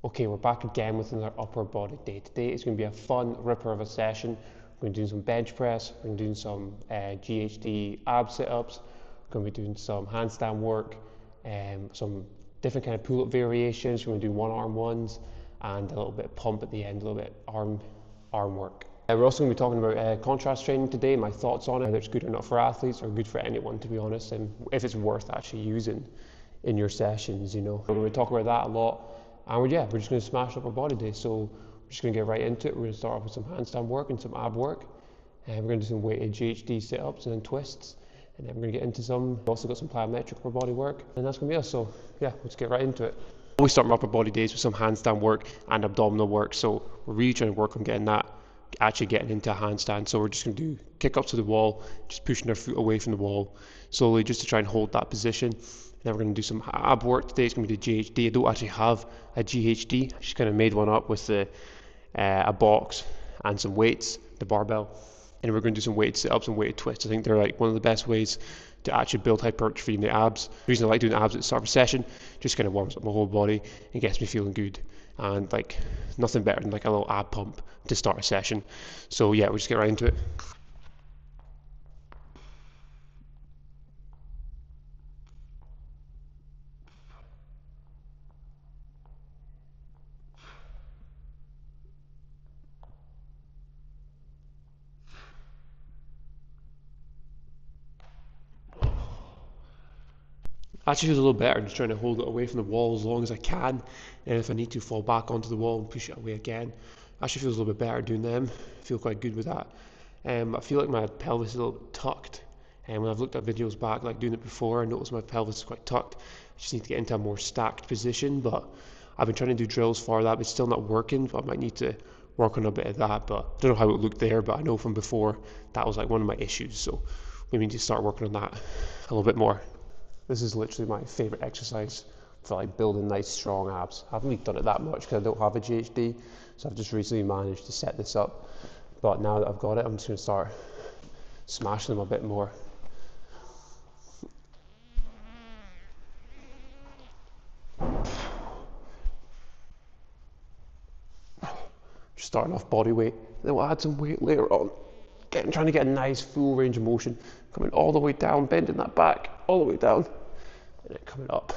Okay, we're back again with another upper body day. Today it's going to be a fun ripper of a session. We're going to do some bench press, we're going to do some GHD ab sit-ups, we're going to be doing some handstand work, some different kind of pull-up variations. We're going to do one arm ones and a little bit of pump at the end, a little bit arm work. We're also going to be talking about contrast training today, my thoughts on it, whether it's good or not for athletes or good for anyone, to be honest, and if it's worth actually using in your sessions, you know. We're going to talk about that a lot. And we're just going to smash up our body day. So we're just going to get right into it. We're going to start off with some handstand work and some ab work. And we're going to do some weighted GHD sit-ups and then twists. And then we're going to get into some, we've also got some plyometric upper body work. And that's going to be us. So yeah, let's get right into it. We start our upper body days with some handstand work and abdominal work. So we're really trying to work on getting into a handstand. So we're just going to do kick up to the wall, just pushing our foot away from the wall slowly just to try and hold that position. Then we're going to do some ab work today. It's going to be the GHD. I don't actually have a GHD. I just kind of made one up with a box and some weights, the barbell. And we're going to do some weighted sit-ups and weighted twists. I think they're like one of the best ways to actually build hypertrophy in the abs. The reason I like doing abs at the start of a session, just kind of warms up my whole body and gets me feeling good. And like nothing better than like a little ab pump to start a session. So yeah, we'll just get right into it. Actually feels a little better just trying to hold it away from the wall as long as I can, and if I need to fall back onto the wall and push it away again. Actually feels a little bit better doing them. I feel quite good with that. I feel like my pelvis is a little bit tucked, and when I've looked at videos back like doing it before, I noticed my pelvis is quite tucked. I just need to get into a more stacked position, but I've been trying to do drills for that, but it's still not working, but I might need to work on a bit of that. But I don't know how it looked there, but I know from before that was like one of my issues, so we need to start working on that a little bit more. This is literally my favourite exercise for like building nice strong abs. I haven't really done it that much because I don't have a GHD, so I've just recently managed to set this up. But now that I've got it, I'm just going to start smashing them a bit more. Just starting off body weight, then we'll add some weight later on. Trying to get a nice full range of motion, coming all the way down, bending that back, all the way down, and then coming up.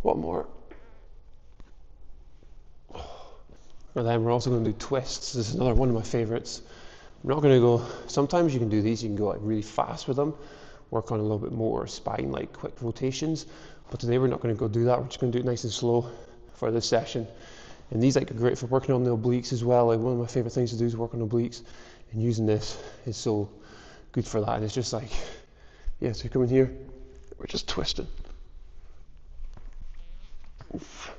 One more. And then we're also going to do twists. This is another one of my favorites. I'm not going to go, sometimes you can do these, you can go like really fast with them, work on a little bit more spine, like quick rotations. But today we're not going to go do that. We're just going to do it nice and slow for this session. And these like are great for working on the obliques as well. Like one of my favorite things to do is work on obliques, and using this is so good for that. And it's just like, yeah, so you come in here, we're just twisting. Oof.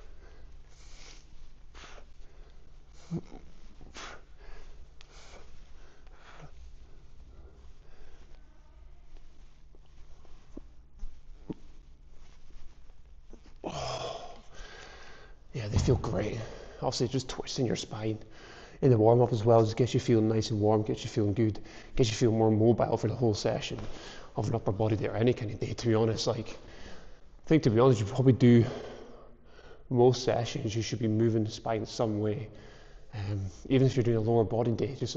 Yeah, they feel great. Obviously, just twisting your spine in the warm up as well just gets you feeling nice and warm, gets you feeling good, gets you feeling more mobile for the whole session of an upper body day or any kind of day. To be honest, like I think to be honest, you probably do most sessions. You should be moving the spine some way, even if you're doing a lower body day. Just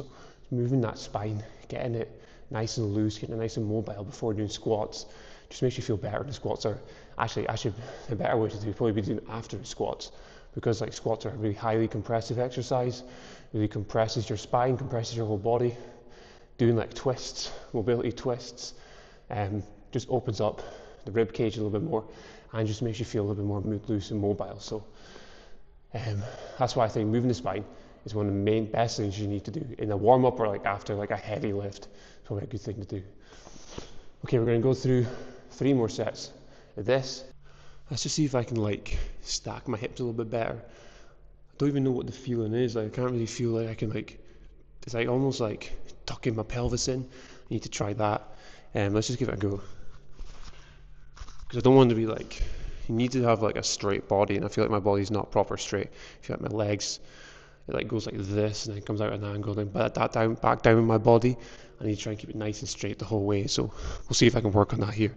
moving that spine, getting it nice and loose, getting it nice and mobile before doing squats. Just makes you feel better. The squats are actually a better way to do it, probably be doing after squats, because like squats are a really highly compressive exercise. Really compresses your spine, compresses your whole body. Doing like twists, mobility twists, just opens up the rib cage a little bit more and just makes you feel a little bit more loose and mobile. So that's why I think moving the spine is one of the main best things you need to do in a warm up or like after like a heavy lift. It's probably a good thing to do. Okay, we're going to go through 3 more sets of this. Let's just see if I can like stack my hips a little bit better. I don't even know what the feeling is. Like I can't really feel like I can like, it's like almost like tucking my pelvis in. I need to try that. Let's just give it a go. Because I don't want to be like, you need to have like a straight body, and I feel like my body's not proper straight. I feel like my legs, it like goes like this and then comes out at an angle, then that down, back down in my body. I need to try and keep it nice and straight the whole way, so we'll see if I can work on that here.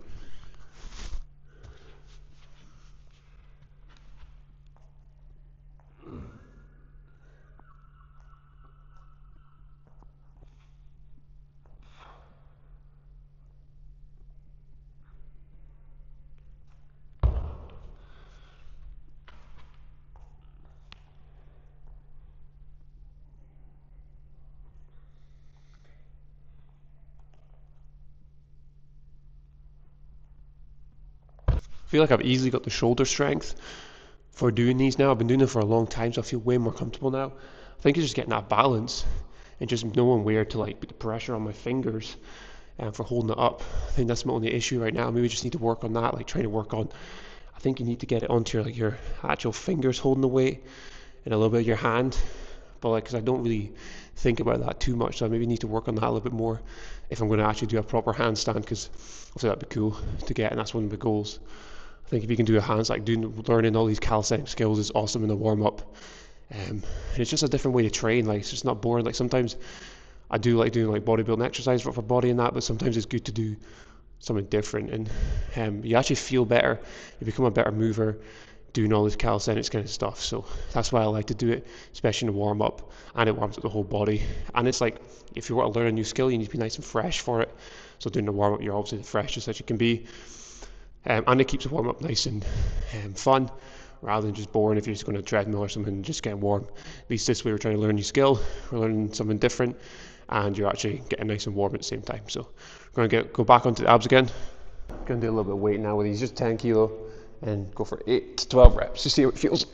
I feel like I've easily got the shoulder strength for doing these now. I've been doing them for a long time, so I feel way more comfortable now. I think it's just getting that balance and just knowing where to like put the pressure on my fingers and for holding it up. I think that's my only issue right now. Maybe we just need to work on that, like trying to work on, I think you need to get it onto your, like your actual fingers holding the weight and a little bit of your hand. But like, because I don't really think about that too much, so I maybe need to work on that a little bit more if I'm going to actually do a proper handstand, because I think that'd be cool to get, and that's one of the goals. I think if you can do a hands, like learning all these calisthenic skills is awesome in the warm up. And it's just a different way to train. Like, it's just not boring. Like, sometimes I do like doing like bodybuilding exercise for body and that, but sometimes it's good to do something different, and you actually feel better. You become a better mover doing all this calisthenics kind of stuff. So that's why I like to do it, especially in the warm up, and it warms up the whole body. And it's like, if you want to learn a new skill, you need to be nice and fresh for it. So doing the warm up, you're obviously the freshest that you can be. And it keeps the warm up nice and fun, rather than just boring if you're just going to treadmill or something and just getting warm. At least this way we're trying to learn a new skill, we're learning something different, and you're actually getting nice and warm at the same time. So we're going to go back onto the abs again. Going to do a little bit of weight now with these, just 10 kilo, and go for 8 to 12 reps to see how it feels.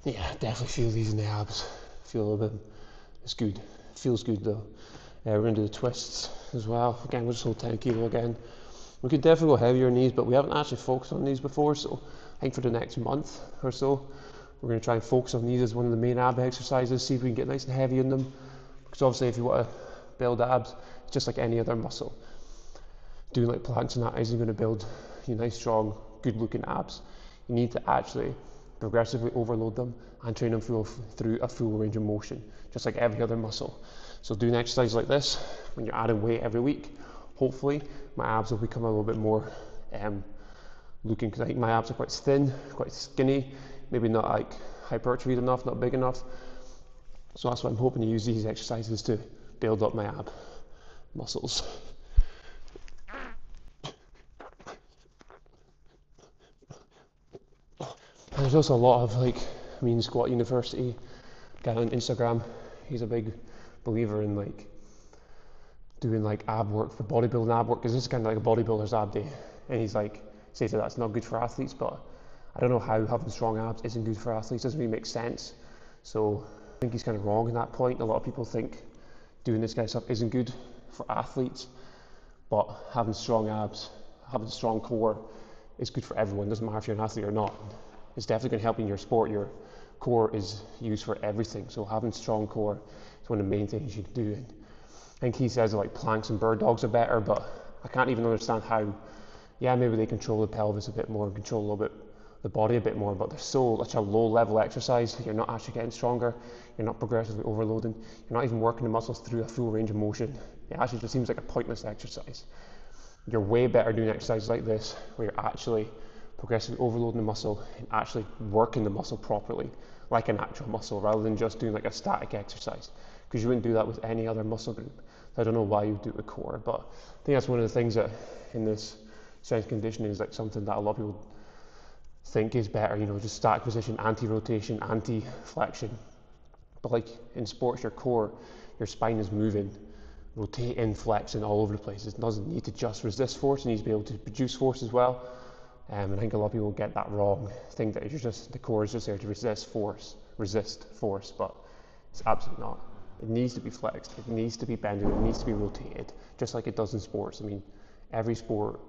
Yeah, definitely feel these in the abs. Feel a little bit, it's good. It feels good though. We're going to do the twists as well. Again, we'll just hold 10 kilo again. We could definitely go heavier on these, but we haven't actually focused on these before, so I think for the next month or so, we're going to try and focus on these as one of the main ab exercises, see if we can get nice and heavy in them. Because obviously if you want to build abs, it's just like any other muscle. Doing like planks and that isn't going to build you nice, strong, good looking abs. You need to actually progressively overload them and train them through a full range of motion, just like every other muscle. So doing exercises like this, when you're adding weight every week, hopefully my abs will become a little bit more looking, because I think my abs are quite thin, quite skinny, maybe not like hypertrophied enough, not big enough. So that's why I'm hoping to use these exercises to build up my ab muscles. And there's also a lot of like, Squat University guy on Instagram, he's a big believer in like doing like ab work for bodybuilding ab work, because this is kind of like a bodybuilder's ab day, and he's like, says that that's not good for athletes, but I don't know how having strong abs isn't good for athletes. Doesn't really make sense. So I think he's kind of wrong in that point. A lot of people think doing this kind of stuff isn't good for athletes, but having strong abs, having a strong core is good for everyone. Doesn't matter if you're an athlete or not. It's definitely going to help in your sport. Your core is used for everything, so having strong core is one of the main things you can do. And I think he says like planks and bird dogs are better, but I can't even understand how. Yeah, maybe they control the pelvis a bit more and control a little bit the body a bit more, but they're such a low level exercise. You're not actually getting stronger, you're not progressively overloading, you're not even working the muscles through a full range of motion. It actually just seems like a pointless exercise. You're way better doing exercises like this, where you're actually progressively overloading the muscle and actually working the muscle properly, like an actual muscle, rather than just doing like a static exercise, because you wouldn't do that with any other muscle group. I don't know why you do it with core, but I think that's one of the things that in this strength conditioning is like something that a lot of people think is better, just static position, anti-rotation, anti-flexion. But like in sports, your core, your spine is moving, rotating, flexing all over the place. It doesn't need to just resist force, it needs to be able to produce force as well. And I think a lot of people get that wrong, think that the core is just there to resist force, but it's absolutely not. It needs to be flexed, it needs to be bended, it needs to be rotated, just like it does in sports. Every sport,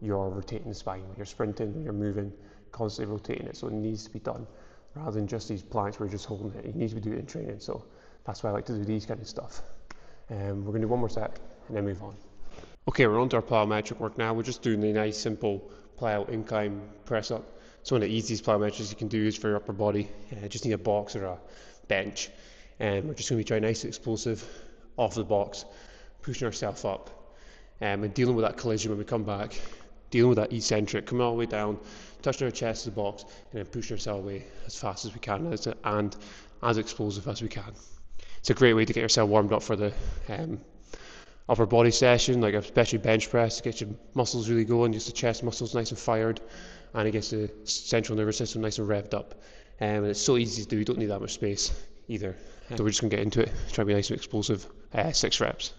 you're rotating the spine. When you're sprinting, when you're moving, constantly rotating it, so it needs to be done, rather than just these planks where you're just holding it. You need to be doing it in training, so That's why I like to do these kind of stuff. We're going to do one more set and then move on. Okay, we're on to our plyometric work now. We're just doing a nice simple plyo incline press up. So one of the easiest plyometrics you can do is for your upper body. Just need a box or a bench. And we're just going to be trying nice and explosive off the box, pushing ourselves up. And dealing with that collision when we come back, dealing with that eccentric, coming all the way down, touching our chest to the box, and then pushing ourselves away as fast as we can and as explosive as we can. It's a great way to get yourself warmed up for the upper body session, like especially bench press, to get your muscles really going, just the chest muscles nice and fired, and it gets the central nervous system nice and revved up. And it's so easy to do, you don't need that much space either. So we're just going to get into it, try to be nice and explosive, 6 reps.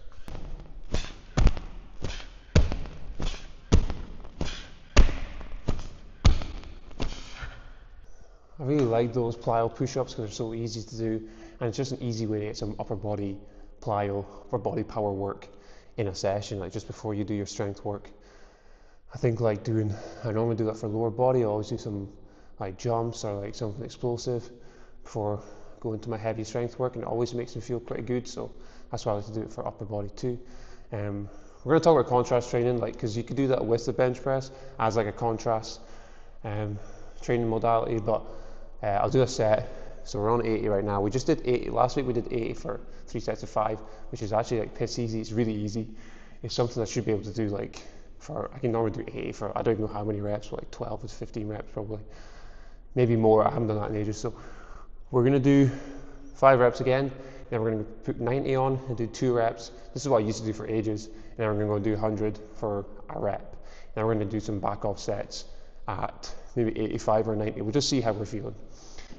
I really like those plyo push-ups because they're so easy to do, and it's just an easy way to get some upper body plyo, upper body power work in a session, like just before you do your strength work. I think I normally do that for lower body. I always do some like jumps or like something explosive before going to my heavy strength work, and it always makes me feel pretty good, so that's why I like to do it for upper body too. We're going to talk about contrast training, because you could do that with the bench press as like a contrast training modality, but I'll do a set. So we're on 80 right now. We just did 80 last week. We did 80 for 3 sets of 5, which is actually like piss easy. It's really easy. It's something I should be able to do I can normally do 80 for I don't even know how many reps, but like 12 to 15 reps probably, maybe more. I haven't done that in ages. So we're gonna do 5 reps again. Then we're gonna put 90 on and do 2 reps. This is what I used to do for ages. And then we're gonna go do 100 for a rep. Then we're gonna do some back off sets at maybe 85 or 90. We'll just see how we're feeling.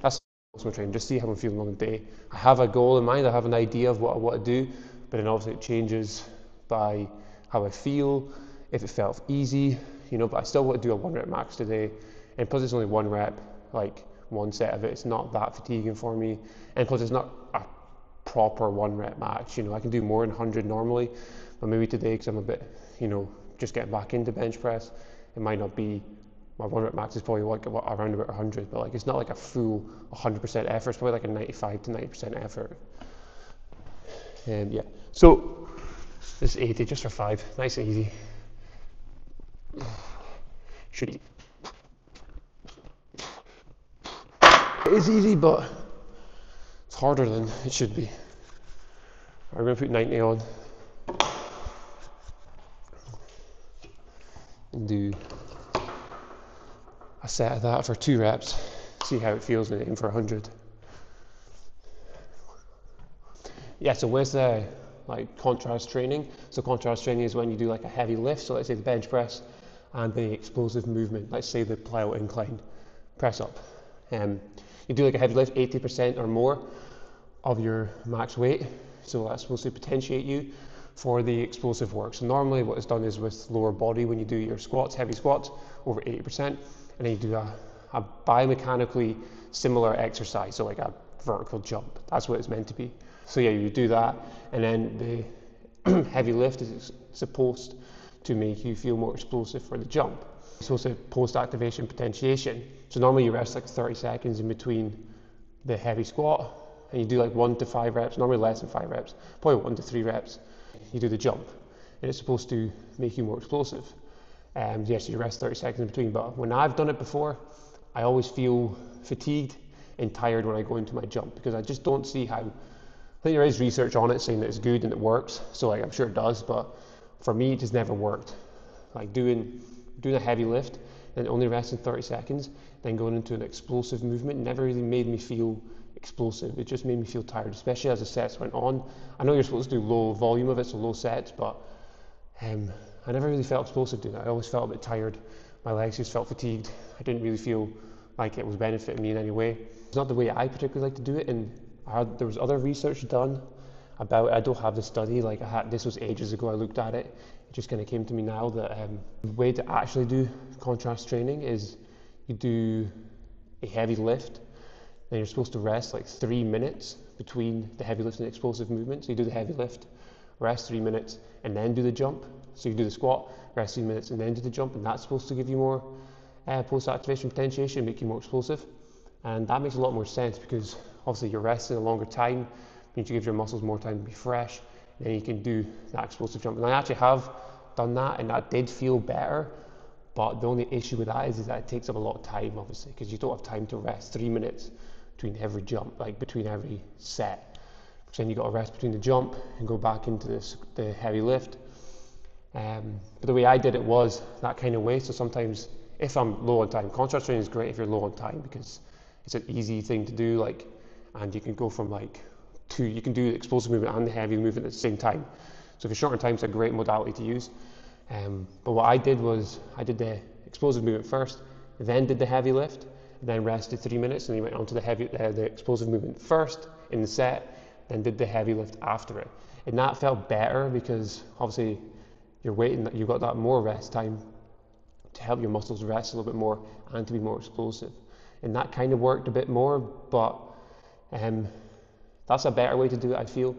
That's my training, just see how I'm feeling on the day. I have a goal in mind, I have an idea of what I want to do, but then obviously it changes by how I feel, if it felt easy, but I still want to do a 1 rep max today. And plus it's only 1 rep, like 1 set of it, it's not that fatiguing for me. And plus it's not a proper 1 rep max, I can do more than 100 normally, but maybe today, because I'm a bit, just getting back into bench press, it might not be. My 1 rep max is probably around about 100, but it's not like a full 100% effort. It's probably like a 95 to 90% effort. Yeah. So this is 80 just for 5, nice and easy. Should be. It is easy, but it's harder than it should be. I'm gonna put 90 on and do a set of that for 2 reps, see how it feels when I aim for 100. Yeah, so with contrast training, so contrast training is when you do like a heavy lift, so let's say the bench press and the explosive movement, let's say the plyo incline press up. You do like a heavy lift, 80% or more of your max weight, so that's supposed to potentiate you for the explosive work. So normally what is done is with lower body, when you do your squats, heavy squats, over 80%, and then you do a biomechanically similar exercise, so like a vertical jump. That's what it's meant to be. So yeah, you do that, and then the heavy lift is supposed to make you feel more explosive for the jump. It's supposed to post-activation potentiation. So normally you rest like 30 seconds in between the heavy squat, and you do like 1 to 5 reps, normally less than 5 reps, probably 1 to 3 reps. You do the jump, and it's supposed to make you more explosive. Yes, you rest 30 seconds in between, but when I've done it before, I always feel fatigued and tired when I go into my jump, because I just don't see how. I think there is research on it saying that it's good and it works, so I'm sure it does, but for me it just never worked. Like doing a heavy lift and only resting 30 seconds, then going into an explosive movement never really made me feel explosive. It just made me feel tired, especially as the sets went on. I know you're supposed to do low volume of it, so low sets, but I never really felt explosive doing it. I always felt a bit tired. My legs just felt fatigued. I didn't really feel like it was benefiting me in any way. It's not the way I particularly like to do it, and there was other research done about it. I don't have the study, this was ages ago I looked at it. It just kind of came to me now that the way to actually do contrast training is you do a heavy lift, then you're supposed to rest like 3 minutes between the heavy lift and the explosive movement. So you do the heavy lift, rest 3 minutes, and then do the jump. So you do the squat, rest 3 minutes, and then do the jump, and that's supposed to give you more post-activation potentiation, make you more explosive. And that makes a lot more sense because obviously you're resting a longer time You need to give your muscles more time to be fresh, then you can do that explosive jump. And I actually have done that, and that did feel better. But the only issue with that is that it takes up a lot of time, obviously, because you don't have time to rest 3 minutes between every jump, like between every set. So then you got to rest between the jump and go back into the heavy lift. But the way I did it was that kind of way. So sometimes if I'm low on time, contrast training is great if you're low on time because it's an easy thing to do, and you can go from you can do the explosive movement and the heavy movement at the same time. So if you're short on time, it's a great modality to use. But what I did was I did the explosive movement first, then did the heavy lift, then rested 3 minutes, and then went on to the explosive movement first in the set, then did the heavy lift after it. And that felt better because obviously you've got that more rest time to help your muscles rest a little bit more and to be more explosive. And that kind of worked a bit more, but that's a better way to do it, I feel.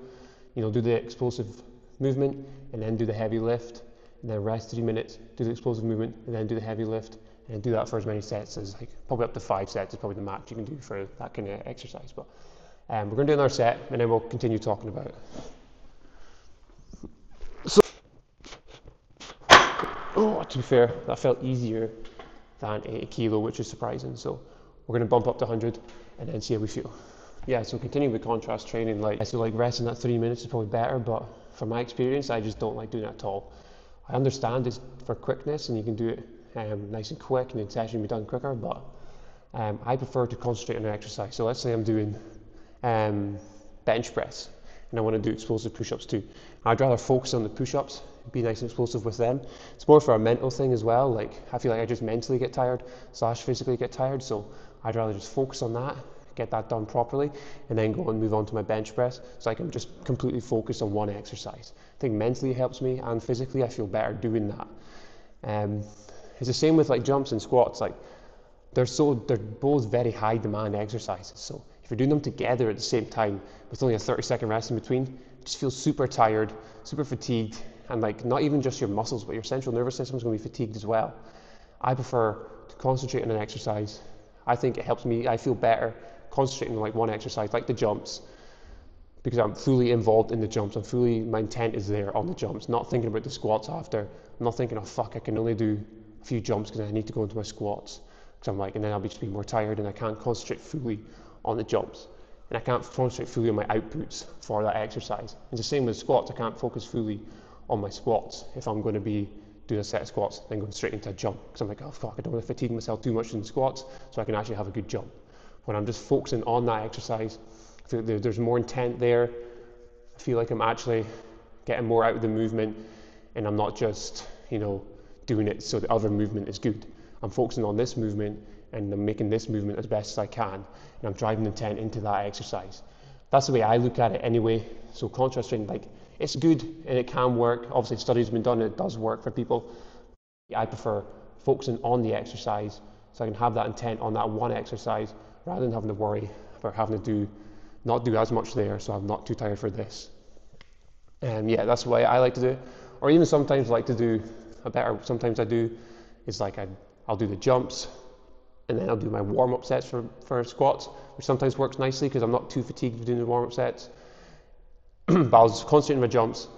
Do the explosive movement and then do the heavy lift, and then rest 3 minutes, do the explosive movement, and then do the heavy lift, and do that for as many sets as, probably up to 5 sets is probably the max you can do for that kind of exercise. But we're going to do another set, and then we'll continue talking about it. So, to be fair, that felt easier than 80 kilo, which is surprising. So we're going to bump up to 100, and then see how we feel. Yeah, so continuing with contrast training, resting that 3 minutes is probably better, but from my experience, I just don't like doing that at all. I understand it's for quickness and you can do it nice and quick and the session will be done quicker, but I prefer to concentrate on an exercise. So let's say I'm doing bench press and I want to do explosive push-ups too. I'd rather focus on the push-ups, be nice and explosive with them. It's more for a mental thing as well. I feel like I just mentally get tired / physically get tired, so I'd rather just focus on that, get that done properly, and then go and move on to my bench press so I can just completely focus on one exercise. I think mentally it helps me, and physically I feel better doing that. It's the same with jumps and squats. They're both very high demand exercises, so if you're doing them together at the same time with only a 30-second rest in between, you just feel super tired, super fatigued, and not even just your muscles, but your central nervous system is going to be fatigued as well. I prefer to concentrate on an exercise. I think it helps me, I feel better concentrating on one exercise, like the jumps, because I'm fully involved in the jumps. My intent is there on the jumps, not thinking about the squats after. I'm not thinking, oh fuck, I can only do a few jumps because I need to go into my squats. Because and then I'll just be more tired and I can't concentrate fully on the jumps. And I can't concentrate fully on my outputs for that exercise. It's the same with squats. I can't focus fully on my squats if I'm going to be doing a set of squats, then going straight into a jump. Because I'm oh fuck, I don't want to fatigue myself too much in squats so I can actually have a good jump. When I'm just focusing on that exercise, I feel there's more intent there. I feel like I'm actually getting more out of the movement, and I'm not just, doing it so the other movement is good. I'm focusing on this movement, and I'm making this movement as best as I can, and I'm driving intent into that exercise. That's the way I look at it anyway. So contrast training, it's good and it can work. Obviously, studies have been done and it does work for people. I prefer focusing on the exercise so I can have that intent on that one exercise rather than having to worry about having to not do as much there, so I'm not too tired for this. And yeah, that's the way I like to do it. Or even sometimes sometimes I do is I'll do the jumps and then I'll do my warm-up sets for squats, which sometimes works nicely because I'm not too fatigued doing the warm-up sets. But I'll just concentrate on my jumps,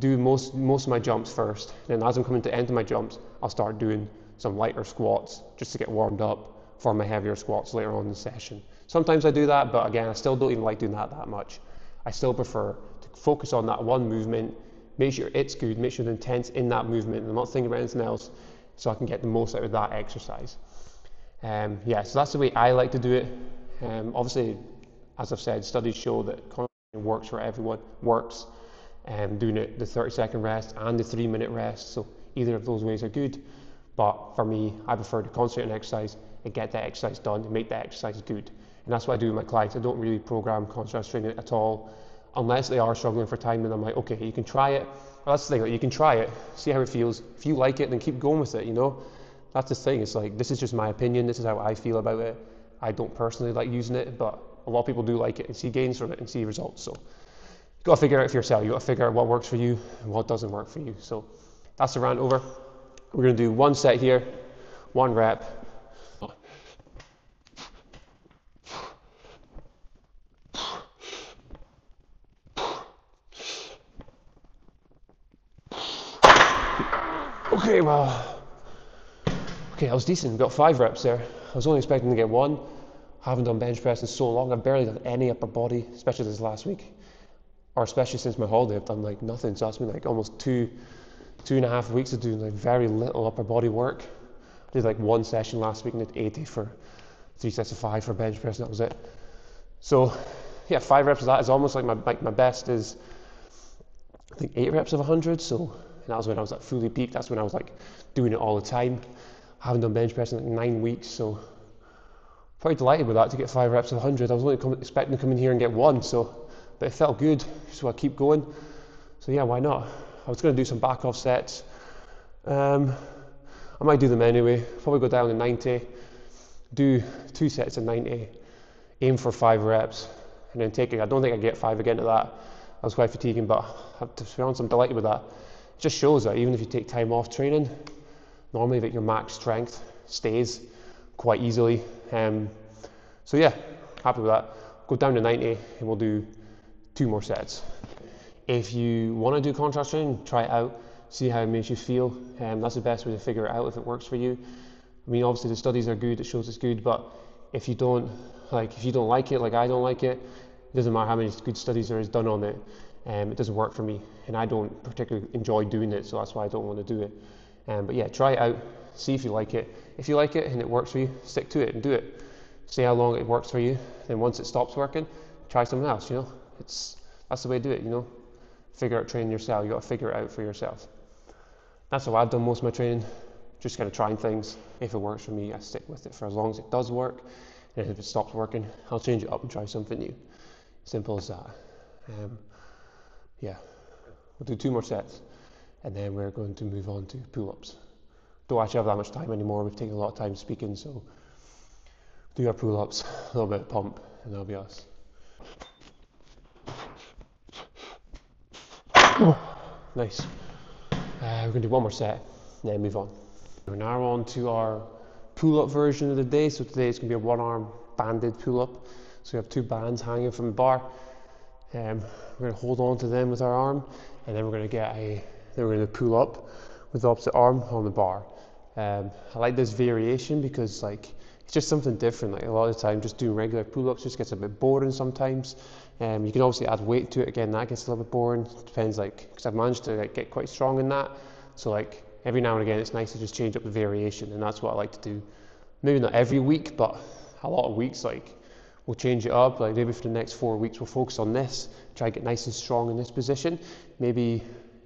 do most of my jumps first, then as I'm coming to the end of my jumps, I'll start doing some lighter squats just to get warmed up for my heavier squats later on in the session. Sometimes I do that, but again, I still don't even like doing that much. I still prefer to focus on that one movement, make sure it's good, make sure the intent's in that movement, and I'm not thinking about anything else, so I can get the most out of that exercise. So that's the way I like to do it. Obviously, as I've said, studies show that works for everyone, doing it the 30-second rest and the 3-minute rest, so either of those ways are good, but for me, I prefer to concentrate on exercise and get that exercise done and make that exercise good. And that's what I do with my clients. I don't really program contrast training at all, unless they are struggling for time, and I'm like, okay, you can try it. Well, that's the thing, you can try it, see how it feels. If you like it, then keep going with it, That's the thing, it's this is just my opinion, this is how I feel about it. I don't personally like using it, but a lot of people do like it and see gains from it and see results. So you've got to figure it out for yourself. You've got to figure out what works for you and what doesn't work for you. So that's the rant over. We're going to do one set here, 1 rep. Okay, well, okay, I was decent. Got 5 reps there. I was only expecting to get 1. Haven't done bench press in so long. I've barely done any upper body, especially this last week, or especially since my holiday. I've done like nothing. So that's been like almost 2.5 weeks of doing like very little upper body work. I did like 1 session last week and did 80 for 3 sets of 5 for bench press, and that was it. So yeah, 5 reps of that is almost like my best is I think 8 reps of 100. So that was when I was like fully peaked. That's when I was like doing it all the time. I haven't done bench press in like 9 weeks, so quite delighted with that to get 5 reps of 100. I was only expecting to come in here and get 1, so but it felt good, so I keep going. So yeah, why not? I was going to do some back off sets. I might do them anyway. Probably go down to 90, do 2 sets of 90, aim for 5 reps, and then take it. I don't think I get 5 again to that. I was quite fatiguing, but to be honest, I'm delighted with that. It just shows that even if you take time off training, normally that your max strength stays quite easily. So yeah, happy with that. Go down to 90 and we'll do 2 more sets. If you want to do contrast training, try it out, see how it makes you feel. That's the best way to figure it out if it works for you. I mean, obviously the studies are good, it shows it's good, but if you don't like it, like I don't like it, it doesn't matter how many good studies there is done on it. It doesn't work for me, and I don't particularly enjoy doing it, so that's why I don't want to do it. But yeah, try it out, see if you like it. If you like it and it works for you, stick to it and do it. See how long it works for you. Then once it stops working, try something else. You know, that's the way to do it. You know, figure out training yourself. You got to figure it out for yourself. That's how I've done most of my training. Just kind of trying things. If it works for me, I stick with it for as long as it does work. And if it stops working, I'll change it up and try something new. Simple as that. Yeah, we'll do 2 more sets, and then we're going to move on to pull-ups. Don't actually have that much time anymore. We've taken a lot of time speaking, so do our pull-ups, a little bit of pump, and that'll be us. Nice. We're going to do 1 more set, and then move on. We're now on to our pull-up version of the day. So today it's going to be a 1-arm banded pull-up. So we have 2 bands hanging from the bar. We're going to hold on to them with our arm, and then we're going to pull up with the opposite arm on the bar. I like this variation because like it's just something different. Like a lot of the time, just doing regular pull-ups just gets a bit boring sometimes. You can obviously add weight to it. Again, that gets a little bit boring. It depends, like, because I've managed to like get quite strong in that. So like every now and again, it's nice to just change up the variation, and that's what I like to do. Maybe not every week, but a lot of weeks, like we'll change it up. Like maybe for the next 4 weeks, we'll focus on this, try to get nice and strong in this position. Maybe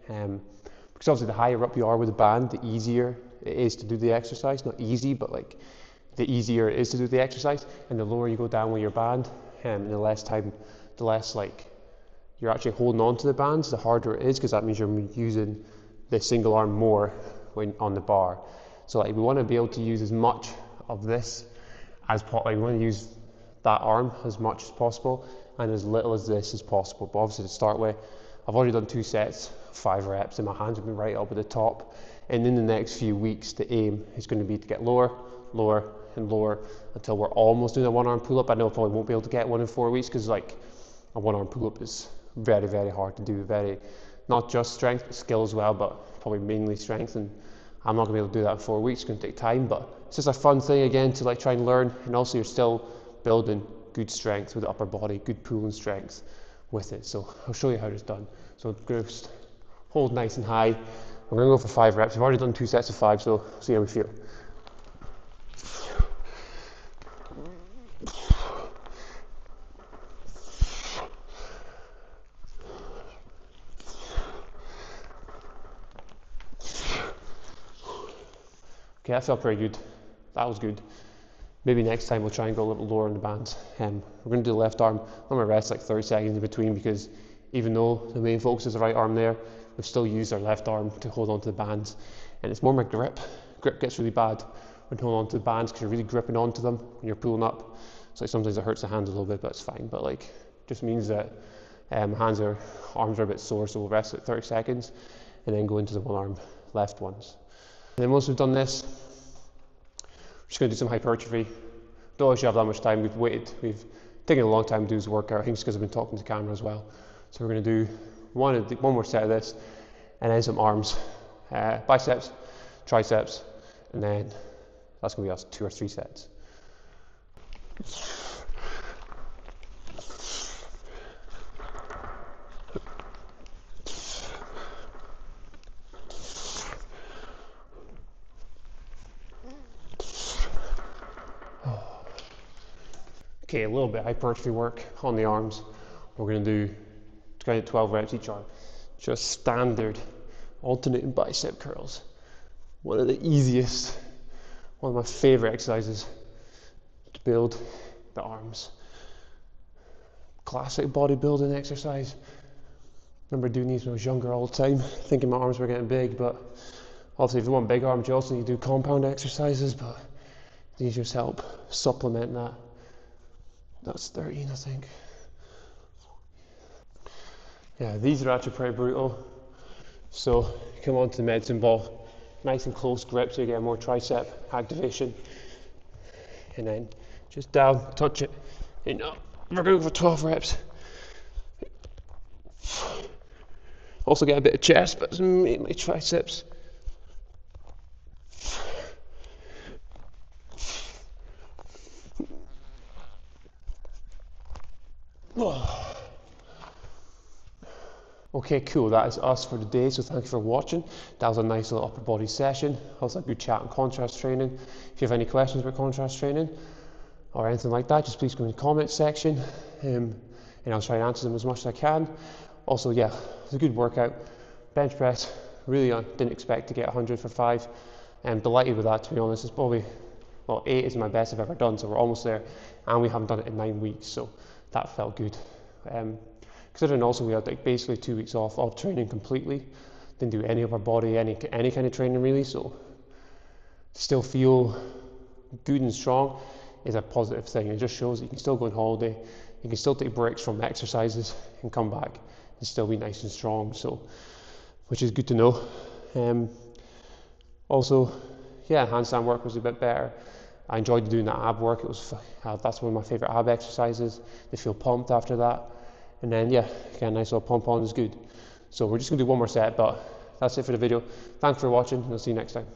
because obviously the higher up you are with the band, the easier it is to do the exercise. Not easy, but like the easier it is to do the exercise. And the lower you go down with your band, and the less like you're actually holding on to the bands, the harder it is, because that means you're using the single arm more when on the bar. So like we want to be able to use as much of this as possible. Like we want to use that arm as much as possible and as little as this as possible. But obviously to start with, I've already done 2 sets, 5 reps, and my hands have been right up at the top. And in the next few weeks, the aim is going to be to get lower, lower, and lower until we're almost doing a 1-arm pull-up. I know I probably won't be able to get one in 4 weeks because like a 1-arm pull-up is very, very hard to do. Very, not just strength, but skill as well, but probably mainly strength. And I'm not going to be able to do that in 4 weeks. It's going to take time, but it's just a fun thing again to like try and learn. And also you're still building good strength with the upper body, good pulling strength with it. So I'll show you how it's done. So just hold nice and high. We're going to go for 5 reps. We've already done 2 sets of 5, so see how we feel. Okay, that felt pretty good. That was good. Maybe next time we'll try and go a little lower on the bands. We're going to do the left arm. I'm going to rest like 30 seconds in between because even though the main focus is the right arm there, we've still used our left arm to hold on to the bands. And it's more my grip. Grip gets really bad when holding on to the bands because you're really gripping onto them when you're pulling up. So like sometimes it hurts the hands a little bit, but it's fine. But like just means that arms are a bit sore, so we'll rest at 30 seconds and then go into the 1-arm left ones. And then once we've done this, we're just going to do some hypertrophy. Don't actually have that much time. We've taken a long time to do this workout. I think it's because I've been talking to the camera as well. So we're going to do one more set of this, and then some arms, biceps, triceps, and then that's going to be us 2 or 3 sets. Okay, a little bit hypertrophy work on the arms. We're going to do 12 reps each arm. Just standard alternating bicep curls. One of the easiest, one of my favorite exercises to build the arms. Classic bodybuilding exercise. Remember doing these when I was younger all the time, thinking my arms were getting big, but obviously if you want big arms, you also need to do compound exercises, but these just help supplement that. That's 13, I think. Yeah, these are actually pretty brutal. So come on to the medicine ball, nice and close grip so you get more tricep activation. And then just down, touch it, and up. We're going for 12 reps. Also get a bit of chest, but it's mainly triceps. Okay, cool, that is us for today, so thank you for watching. That was a nice little upper body session. Also a good chat on contrast training. If you have any questions about contrast training or anything like that, just please go in the comments section, and I'll try and answer them as much as I can. Also, yeah, it's a good workout. Bench press, really didn't expect to get 100 for 5. I'm delighted with that, to be honest. It's probably, well, 8 is my best I've ever done, so we're almost there. And we haven't done it in 9 weeks, so that felt good. Considering also we had like basically 2 weeks off of training completely. Didn't do any of our body, any kind of training really, so to still feel good and strong is a positive thing. It just shows that you can still go on holiday, you can still take breaks from exercises and come back and still be nice and strong, so which is good to know. Also, yeah, handstand work was a bit better. I enjoyed doing that ab work. It was that's one of my favorite ab exercises. They feel pumped after that. And then yeah, again, nice little pump on is good. So we're just gonna do one more set, but that's it for the video. Thanks for watching, and I'll see you next time.